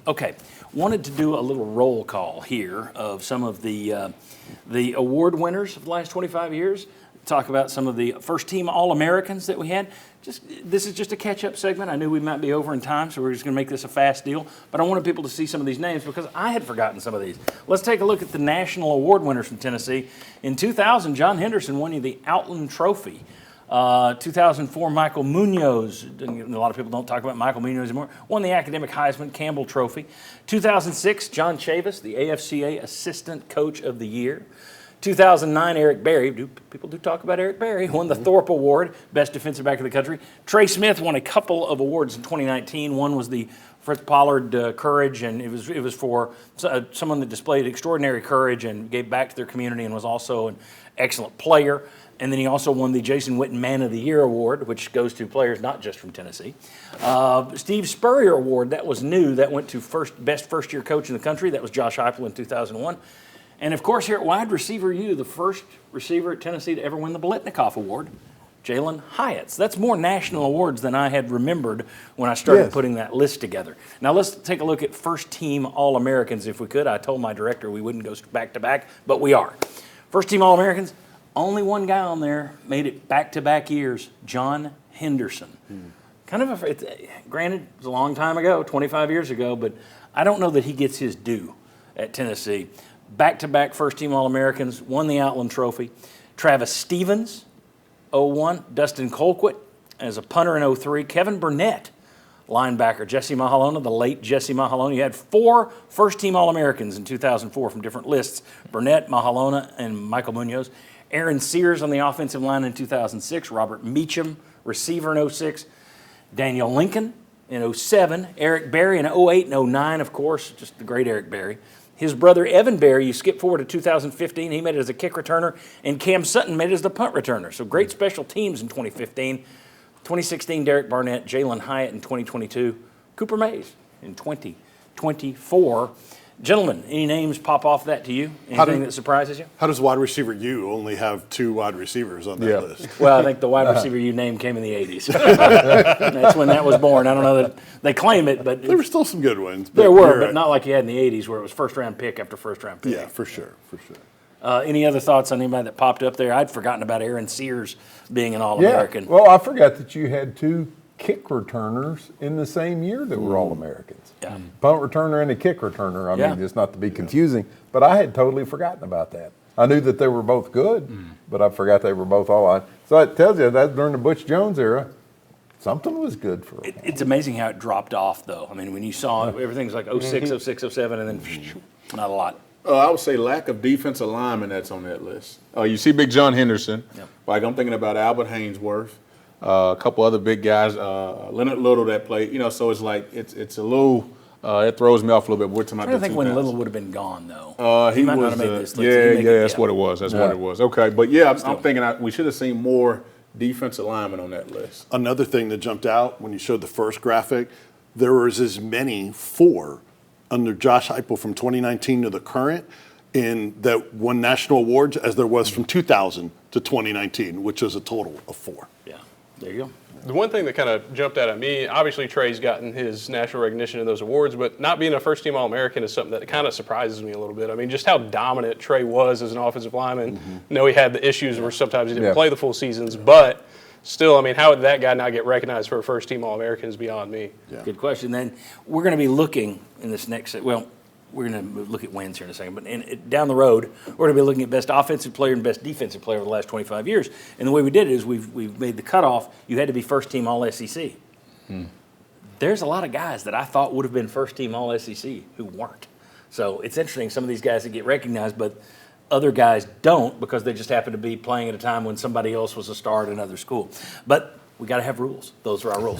Okay, wanted to do a little roll call here of some of the award winners of the last 25 years. Talk about some of the first-team All-Americans that we had. This is just a catch-up segment. I knew we might be over in time, so we're just going to make this a fast deal. But I wanted people to see some of these names because I had forgotten some of these. Let's take a look at the national award winners from Tennessee. In 2000, John Henderson won you the Outland Trophy. 2004, Michael Muñoz, a lot of people don't talk about Michael Muñoz anymore, won the Academic Heisman Campbell Trophy. 2006, John Chavis, the AFCA Assistant Coach of the Year. 2009, Eric Berry, people do talk about Eric Berry, won the Thorpe Award, Best Defensive Back of the Country. Trey Smith won a couple of awards in 2019. One was the Fritz Pollard Courage, and it was for someone that displayed extraordinary courage and gave back to their community and was also an excellent player. And then he also won the Jason Witten Man of the Year Award, which goes to players not just from Tennessee. Steve Spurrier Award, that was new. That went to best first-year coach in the country. That was Josh Heupel in 2001. And, of course, here at Wide Receiver U, the first receiver at Tennessee to ever win the Biletnikoff Award, Jalen Hyatt. So that's more national awards than I had remembered when I started putting that list together. Now let's take a look at first-team All-Americans if we could. I told my director we wouldn't go back-to-back, but we are. First-team All-Americans, only one guy on there made it back-to-back years, John Henderson. Kind of granted, it was a long time ago, 25 years ago, but I don't know that he gets his due at Tennessee. Back-to-back first-team All-Americans, won the Outland Trophy. Travis Stevens, 01. Dustin Colquitt as a punter in 03. Kevin Burnett, linebacker. Jesse Mahalona, the late Jesse Mahalona. You had 4 first-team All-Americans in 2004 from different lists. Burnett, Mahalona, and Michael Muñoz. Aaron Sears on the offensive line in 2006. Robert Meacham, receiver in 06. Daniel Lincoln in 07. Eric Berry in 08 and 09, of course, just the great Eric Berry. His brother Evan Berry, you skip forward to 2015, he made it as a kick returner, and Cam Sutton made it as the punt returner. So great special teams in 2015. 2016, Derek Barnett, Jalen Hyatt in 2022, Cooper Mays in 2024. Gentlemen, any names pop off that to you? Anything that surprises you? How does Wide Receiver U only have 2 wide receivers on that list? Well, I think the Wide Receiver U name came in the 80s. That's when that was born. I don't know that they claim it, but there were still some good ones. There were, but not like you had in the 80s where it was first-round pick after first-round pick. Yeah, for sure. Any other thoughts on anybody that popped up there? I'd forgotten about Aaron Sears being an All-American. Yeah. Well, I forgot that you had 2 kick returners in the same year that were All-Americans. Yeah. Punt returner and a kick returner. I mean, just not to be confusing, but I had totally forgotten about that. I knew that they were both good, but I forgot they were both all. So it tells you that during the Butch Jones era, something was good for them. It's amazing how it dropped off, though. I mean, when you saw everything's like 06, 06, 07, and then not a lot. I would say lack of defensive lineman that's on that list. You see Big John Henderson. Yep. Like I'm thinking about Albert Haynesworth. A couple other big guys, Leonard Little that played, so it's like it's a little, it throws me off a little bit. We're talking about I think when Little would have been gone though. He might was, not have made this list. That's what it was. That's what it was. Okay, but yeah, I'm thinking we should have seen more defensive linemen on that list. Another thing that jumped out when you showed the first graphic, there was as many 4 under Josh Heupel from 2019 to the current in that won national awards as there was from 2000 to 2019, which is a total of 4. Yeah. There you go. The one thing that kind of jumped out at me, obviously Trey's gotten his national recognition in those awards, but not being a first-team All-American is something that kind of surprises me a little bit. I mean, just how dominant Trey was as an offensive lineman. I know he had the issues where sometimes he didn't play the full seasons, but still, I mean, how would that guy not get recognized for a first-team All-American is beyond me. Yeah. Good question. Then we're going to be looking in this next we're going to look at wins here in a second, but down the road, we're going to be looking at best offensive player and best defensive player over the last 25 years. And the way we did it is we've made the cutoff. You had to be first-team All-SEC. There's a lot of guys that I thought would have been first-team All-SEC who weren't. So it's interesting, some of these guys that get recognized, but other guys don't because they just happen to be playing at a time when somebody else was a star at another school. But we got to have rules. Those are our rules.